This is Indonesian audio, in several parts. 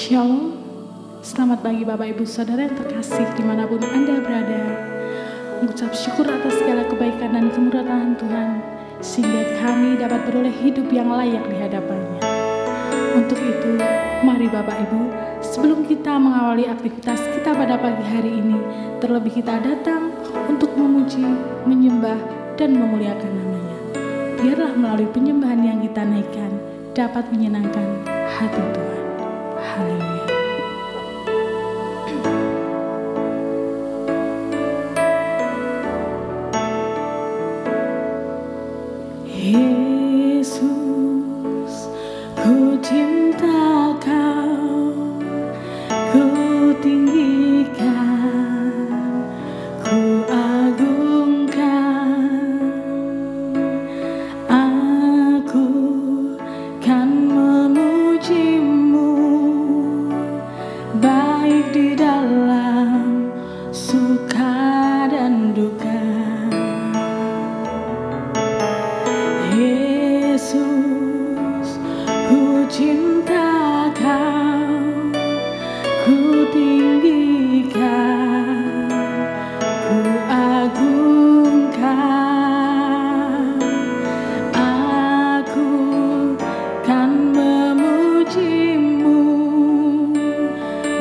Shalom, selamat pagi Bapak Ibu Saudara yang terkasih dimanapun Anda berada. Mengucap syukur atas segala kebaikan dan kemurahan Tuhan, sehingga kami dapat beroleh hidup yang layak di hadapannya. Untuk itu, mari Bapak Ibu, sebelum kita mengawali aktivitas kita pada pagi hari ini, terlebih kita datang untuk memuji, menyembah, dan memuliakan namanya. Biarlah melalui penyembahan yang kita naikkan, dapat menyenangkan hati Tuhan. Haleluya. Yesus, ku cinta Kau, ku tinggikan, ku agungkan, aku kan memuji-Mu, baik di dalam suka dan duka. Yesus, ku cinta Kau, ku tinggikan, ku agungkan, aku kan memuji-Mu,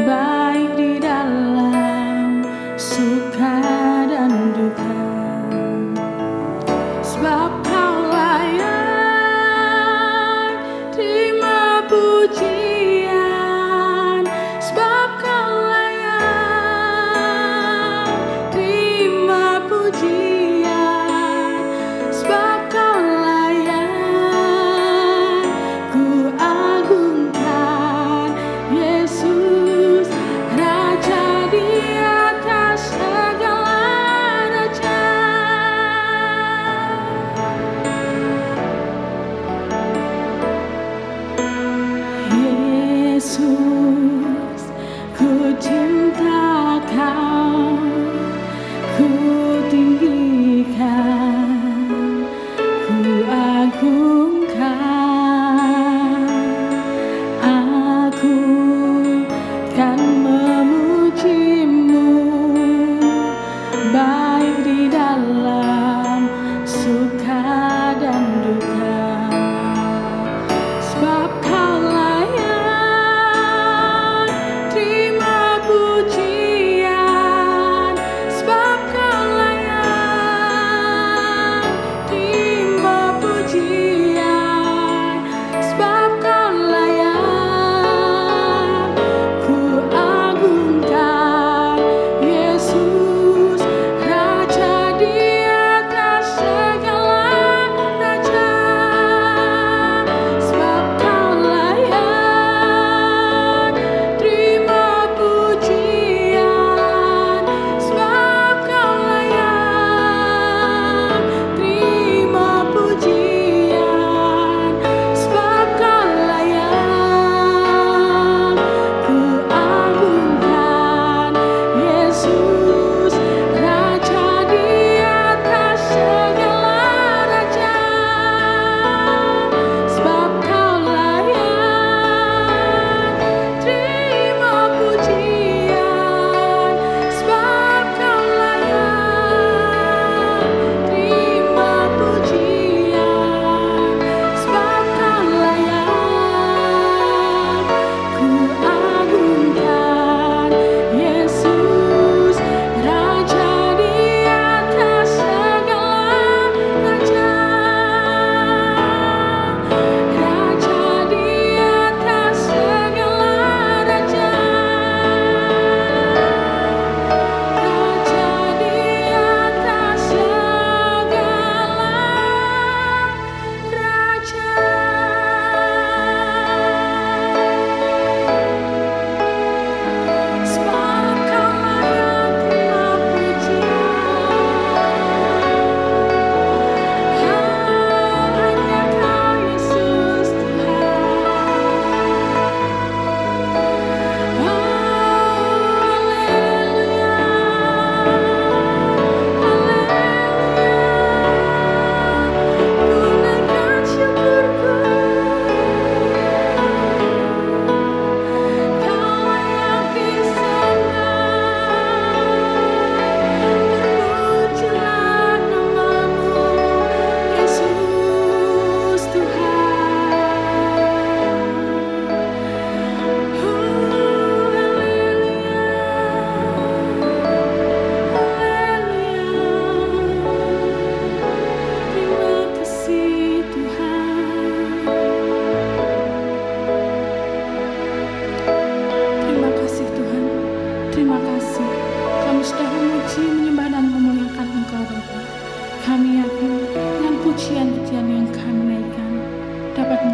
baik di dalam suka dan duka. Sebab Kau layak terima pujian,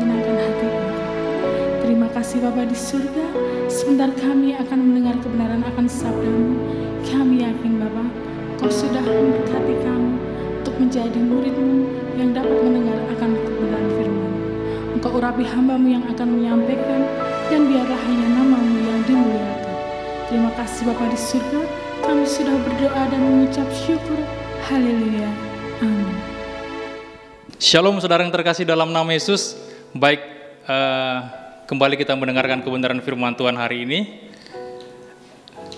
menyenangkan hati Engkau. Terima kasih Bapa di surga, sebentar kami akan mendengar kebenaran akan sabda-Mu. Kami yakin Bapa, Kau sudah memberkati kami untuk menjadi murid-Mu yang dapat mendengar akan kebenaran firman. Engkau urapi hamba-Mu yang akan menyampaikan, dan biarlah hanya nama-Mu yang dimuliakan. Terima kasih Bapa di surga, kami sudah berdoa dan mengucap syukur. Haleluya. Amin. Shalom saudara yang terkasih dalam nama Yesus. Baik, kembali kita mendengarkan kebenaran firman Tuhan hari ini.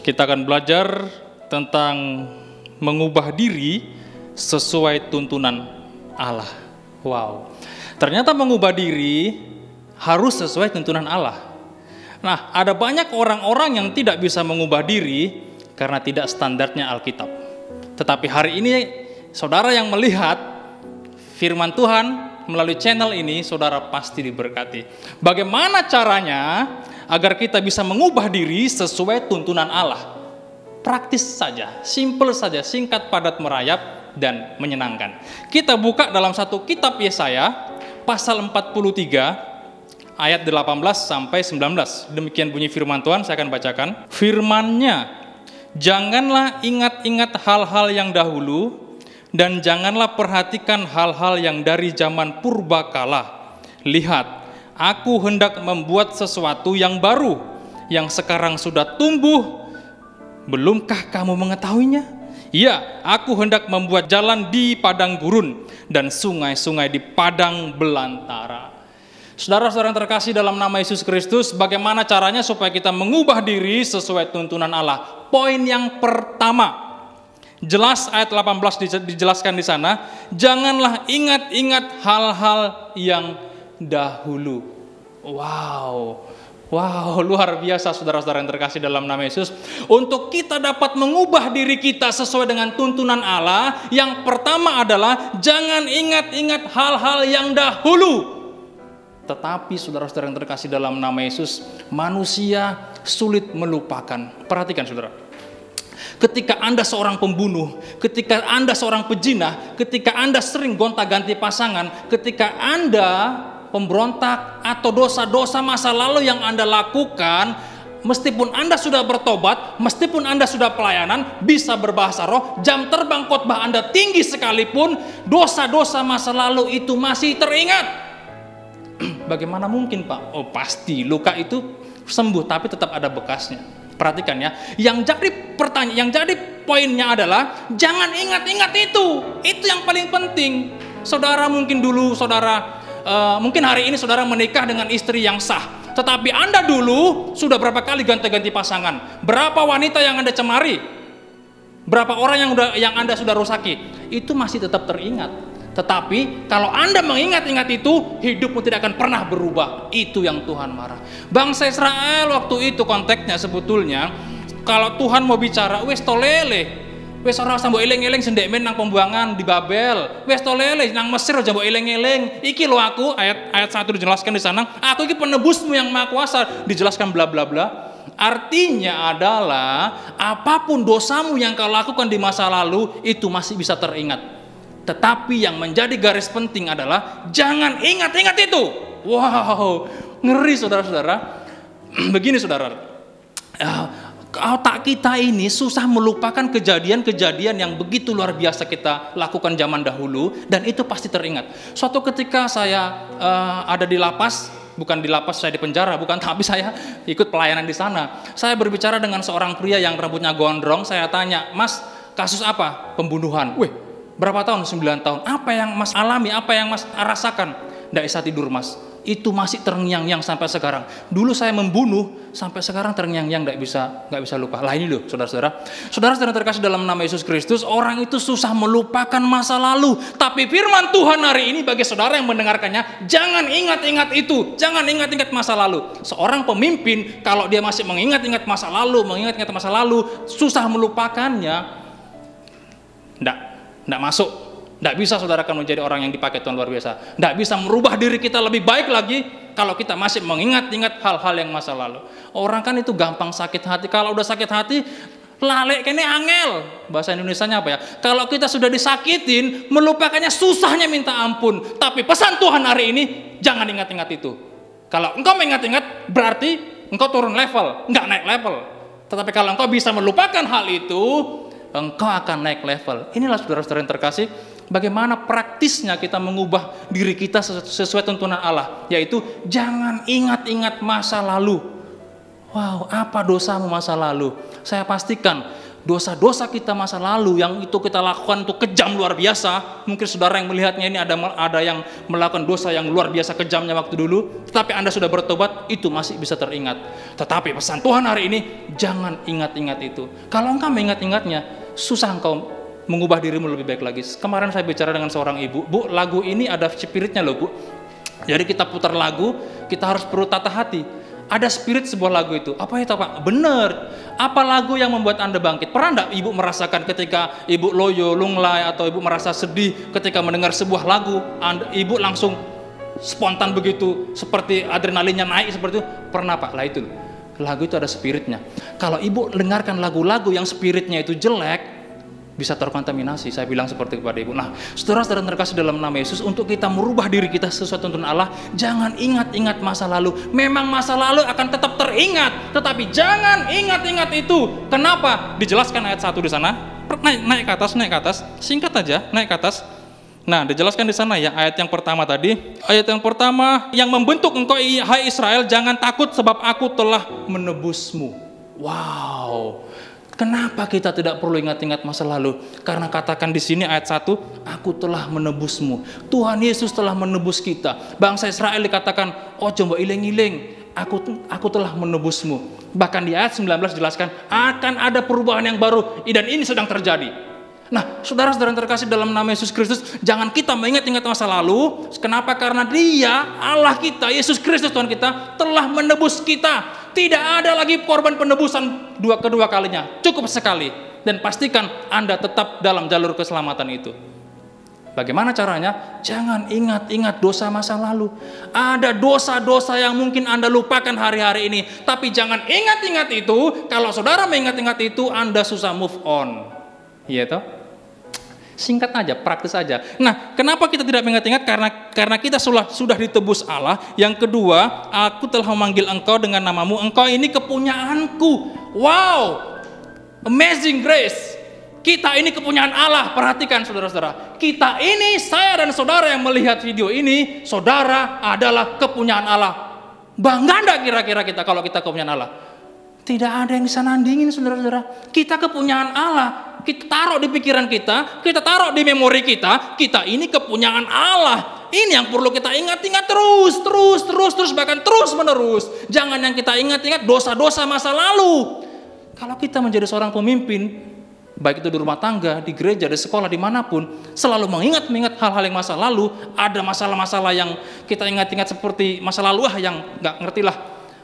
Kita akan belajar tentang mengubah diri sesuai tuntunan Allah. Wow, ternyata mengubah diri harus sesuai tuntunan Allah. Nah, ada banyak orang-orang yang tidak bisa mengubah diri karena tidak standarnya Alkitab. Tetapi hari ini saudara yang melihat firman Tuhan melalui channel ini, saudara pasti diberkati. Bagaimana caranya agar kita bisa mengubah diri sesuai tuntunan Allah? Praktis saja, simple saja, singkat, padat, merayap, dan menyenangkan. Kita buka dalam satu kitab Yesaya, pasal 43, ayat 18 sampai 19. Demikian bunyi firman Tuhan, saya akan bacakan. Firman-Nya, janganlah ingat-ingat hal-hal yang dahulu, dan janganlah perhatikan hal-hal yang dari zaman purbakala. Lihat, aku hendak membuat sesuatu yang baru, yang sekarang sudah tumbuh. Belumkah kamu mengetahuinya? Ya, aku hendak membuat jalan di padang gurun dan sungai-sungai di padang belantara. Saudara-saudara yang terkasih dalam nama Yesus Kristus, bagaimana caranya supaya kita mengubah diri sesuai tuntunan Allah? Poin yang pertama, jelas ayat 18 dijelaskan di sana, janganlah ingat-ingat hal-hal yang dahulu. Wow, luar biasa saudara-saudara yang terkasih dalam nama Yesus. Untuk kita dapat mengubah diri kita sesuai dengan tuntunan Allah, yang pertama adalah jangan ingat-ingat hal-hal yang dahulu. Tetapi saudara-saudara yang terkasih dalam nama Yesus, manusia sulit melupakan. Perhatikan saudara. Ketika Anda seorang pembunuh, ketika Anda seorang pejinah, ketika Anda sering gonta-ganti pasangan, ketika Anda pemberontak atau dosa-dosa masa lalu yang Anda lakukan, meskipun Anda sudah bertobat, meskipun Anda sudah pelayanan, bisa berbahasa roh, jam terbang khotbah Anda tinggi sekalipun, dosa-dosa masa lalu itu masih teringat. Bagaimana mungkin Pak? Oh pasti, luka itu sembuh tapi tetap ada bekasnya. Perhatikan ya, yang jadi poinnya adalah jangan ingat-ingat itu yang paling penting. Saudara mungkin dulu mungkin hari ini saudara menikah dengan istri yang sah, tetapi Anda dulu sudah berapa kali ganti-ganti pasangan? Berapa wanita yang Anda cemari? Berapa orang yang Anda sudah rusaki? Itu masih tetap teringat. Tetapi kalau Anda mengingat-ingat itu, hidupmu tidak akan pernah berubah. Itu yang Tuhan marah. Bangsa Israel waktu itu konteksnya sebetulnya, kalau Tuhan mau bicara, wes tolele, wes ora usah mbok eling-eling sendek men nang pembuangan di Babel. Wes tolele nang Mesir aja mbok eling-eling. Iki lo aku, ayat 1 dijelaskan di sana, aku iki penebusmu yang maha kuasa, dijelaskan bla bla bla. Artinya adalah apapun dosamu yang kau lakukan di masa lalu itu masih bisa teringat. Tetapi yang menjadi garis penting adalah jangan ingat-ingat itu. Wow, ngeri saudara-saudara. Begini saudara, otak kita ini susah melupakan kejadian-kejadian yang begitu luar biasa kita lakukan zaman dahulu, dan itu pasti teringat. Suatu ketika saya ada di lapas, bukan di lapas saya di penjara, bukan, tapi saya ikut pelayanan di sana. Saya berbicara dengan seorang pria yang rambutnya gondrong. Saya tanya, Mas, kasus apa? Pembunuhan. Wih, berapa tahun? 9 tahun. Apa yang Mas alami? Apa yang Mas rasakan? Nggak bisa tidur Mas. Itu masih terngiang-ngiang sampai sekarang. Dulu saya membunuh, sampai sekarang terngiang-ngiang, nggak bisa lupa. Lah ini loh saudara-saudara. Saudara-saudara terkasih dalam nama Yesus Kristus, orang itu susah melupakan masa lalu. Tapi firman Tuhan hari ini bagi saudara yang mendengarkannya, jangan ingat-ingat itu. Jangan ingat-ingat masa lalu. Seorang pemimpin kalau dia masih mengingat-ingat masa lalu, susah melupakannya, nggak masuk. Nggak bisa saudara akan menjadi orang yang dipakai Tuhan luar biasa. Nggak bisa merubah diri kita lebih baik lagi kalau kita masih mengingat-ingat hal-hal yang masa lalu. Orang kan itu gampang sakit hati. Kalau udah sakit hati, Lalek kene angel. Bahasa Indonesianya apa ya? Kalau kita sudah disakitin, melupakannya susahnya minta ampun. Tapi pesan Tuhan hari ini, jangan ingat-ingat itu. Kalau engkau mengingat-ingat, berarti engkau turun level, enggak naik level. Tetapi kalau engkau bisa melupakan hal itu, engkau akan naik level. Inilah saudara-saudara yang terkasih, bagaimana praktisnya kita mengubah diri kita sesuai tuntunan Allah. Yaitu, jangan ingat-ingat masa lalu. Wow, apa dosamu masa lalu? Saya pastikan dosa-dosa kita masa lalu yang itu kita lakukan itu kejam luar biasa. Mungkin saudara yang melihatnya ini ada yang melakukan dosa yang luar biasa kejamnya waktu dulu, tetapi Anda sudah bertobat, itu masih bisa teringat. Tetapi pesan Tuhan hari ini, jangan ingat-ingat itu. Kalau engkau mengingat-ingatnya, susah engkau mengubah dirimu lebih baik lagi. Kemarin saya bicara dengan seorang ibu, Bu, lagu ini ada spiritnya loh, Bu. Jadi kita putar lagu, kita harus perlu tata hati. Ada spirit sebuah lagu itu. Apa itu, Pak? Benar. Apa lagu yang membuat Anda bangkit? Pernah enggak Ibu merasakan ketika Ibu loyo, lunglai, atau Ibu merasa sedih ketika mendengar sebuah lagu, Ibu langsung spontan begitu, seperti adrenalinnya naik seperti itu? Pernah, Pak? Lah itu. Lagu itu ada spiritnya. Kalau Ibu dengarkan lagu-lagu yang spiritnya itu jelek, bisa terkontaminasi. Saya bilang seperti kepada Ibu. Nah, saudara-saudara terkasih dalam nama Yesus, untuk kita merubah diri kita sesuai tuntunan Allah, jangan ingat-ingat masa lalu. Memang masa lalu akan tetap teringat, tetapi jangan ingat-ingat itu. Kenapa? Dijelaskan ayat 1 di sana. Naik ke atas. Singkat aja, naik ke atas. Nah, dijelaskan di sana ya, ayat yang pertama tadi. Ayat yang pertama, yang membentuk engkau hai Israel, jangan takut sebab aku telah menebusmu. Wow. Kenapa kita tidak perlu ingat-ingat masa lalu? Karena katakan di sini ayat 1, aku telah menebusmu. Tuhan Yesus telah menebus kita. Bangsa Israel dikatakan, oh coba iling-iling, aku telah menebusmu. Bahkan di ayat 19 jelaskan, akan ada perubahan yang baru, dan ini sedang terjadi. Nah, saudara-saudara yang terkasih dalam nama Yesus Kristus, jangan kita mengingat-ingat masa lalu. Kenapa? Karena Dia, Allah kita, Yesus Kristus Tuhan kita, telah menebus kita. Tidak ada lagi korban penebusan kedua kalinya. Cukup sekali. Dan pastikan Anda tetap dalam jalur keselamatan itu. Bagaimana caranya? Jangan ingat-ingat dosa masa lalu. Ada dosa-dosa yang mungkin Anda lupakan hari-hari ini. Tapi jangan ingat-ingat itu. Kalau saudara mengingat-ingat itu, Anda susah move on. Iya toh? Singkat aja, praktis aja. Nah, kenapa kita tidak mengingat-ingat? Karena kita sudah ditebus Allah. Yang kedua, aku telah memanggil engkau dengan namamu. Engkau ini kepunyaanku. Wow, amazing grace. Kita ini kepunyaan Allah. Perhatikan saudara-saudara. Kita ini, saya dan saudara yang melihat video ini, saudara adalah kepunyaan Allah. Bangga enggak kira-kira kita kalau kita kepunyaan Allah? Tidak ada yang bisa nandingin saudara-saudara. Kita kepunyaan Allah. Kita taruh di pikiran kita taruh di memori kita ini kepunyaan Allah. Ini yang perlu kita ingat-ingat terus, bahkan terus menerus. Jangan yang kita ingat-ingat dosa-dosa masa lalu. Kalau kita menjadi seorang pemimpin, baik itu di rumah tangga, di gereja, di sekolah, dimanapun, selalu mengingat hal-hal yang masa lalu. Ada masalah-masalah yang kita ingat-ingat seperti masa lalu yang nggak ngerti lah,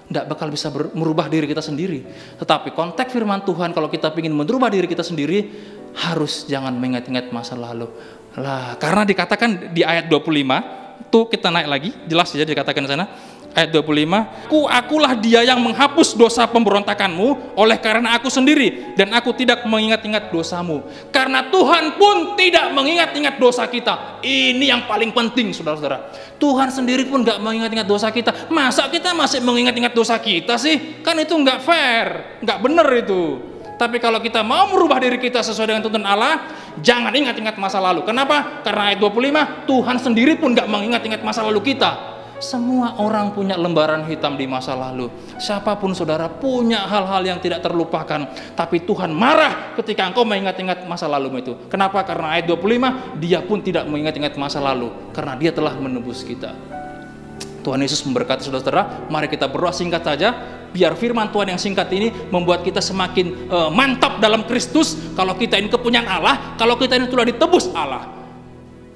tidak bakal bisa merubah diri kita sendiri. Tetapi konteks firman Tuhan, kalau kita ingin merubah diri kita sendiri, harus jangan mengingat-ingat masa lalu. Lah, karena dikatakan di ayat 25, tuh kita naik lagi, jelas ya dikatakan di sana. Ayat 25, akulah dia yang menghapus dosa pemberontakanmu oleh karena aku sendiri, dan aku tidak mengingat-ingat dosamu. Karena Tuhan pun tidak mengingat-ingat dosa kita. Ini yang paling penting saudara-saudara. Tuhan sendiri pun gak mengingat-ingat dosa kita. Masa kita masih mengingat-ingat dosa kita sih? Kan itu gak fair, gak bener itu. Tapi kalau kita mau merubah diri kita sesuai dengan tuntunan Allah, jangan ingat-ingat masa lalu. Kenapa? Karena ayat 25, Tuhan sendiri pun gak mengingat-ingat masa lalu kita. Semua orang punya lembaran hitam di masa lalu. Siapapun saudara punya hal-hal yang tidak terlupakan. Tapi Tuhan marah ketika engkau mengingat-ingat masa lalu itu. Kenapa? Karena ayat 25, Dia pun tidak mengingat-ingat masa lalu. Karena Dia telah menebus kita. Tuhan Yesus memberkati saudara-saudara. Mari kita berdoa singkat saja. Biar firman Tuhan yang singkat ini membuat kita semakin mantap dalam Kristus. Kalau kita ini kepunyaan Allah, kalau kita ini telah ditebus Allah.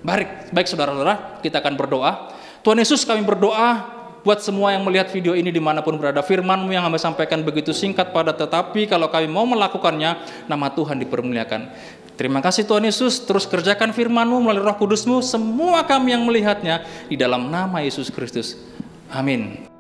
Baik saudara-saudara, kita akan berdoa. Tuhan Yesus, kami berdoa buat semua yang melihat video ini dimanapun berada. Firman-Mu yang kami sampaikan begitu singkat padat, tetapi kalau kami mau melakukannya, nama Tuhan dipermuliakan. Terima kasih Tuhan Yesus, terus kerjakan firman-Mu melalui Roh Kudus-Mu, semua kami yang melihatnya di dalam nama Yesus Kristus. Amin.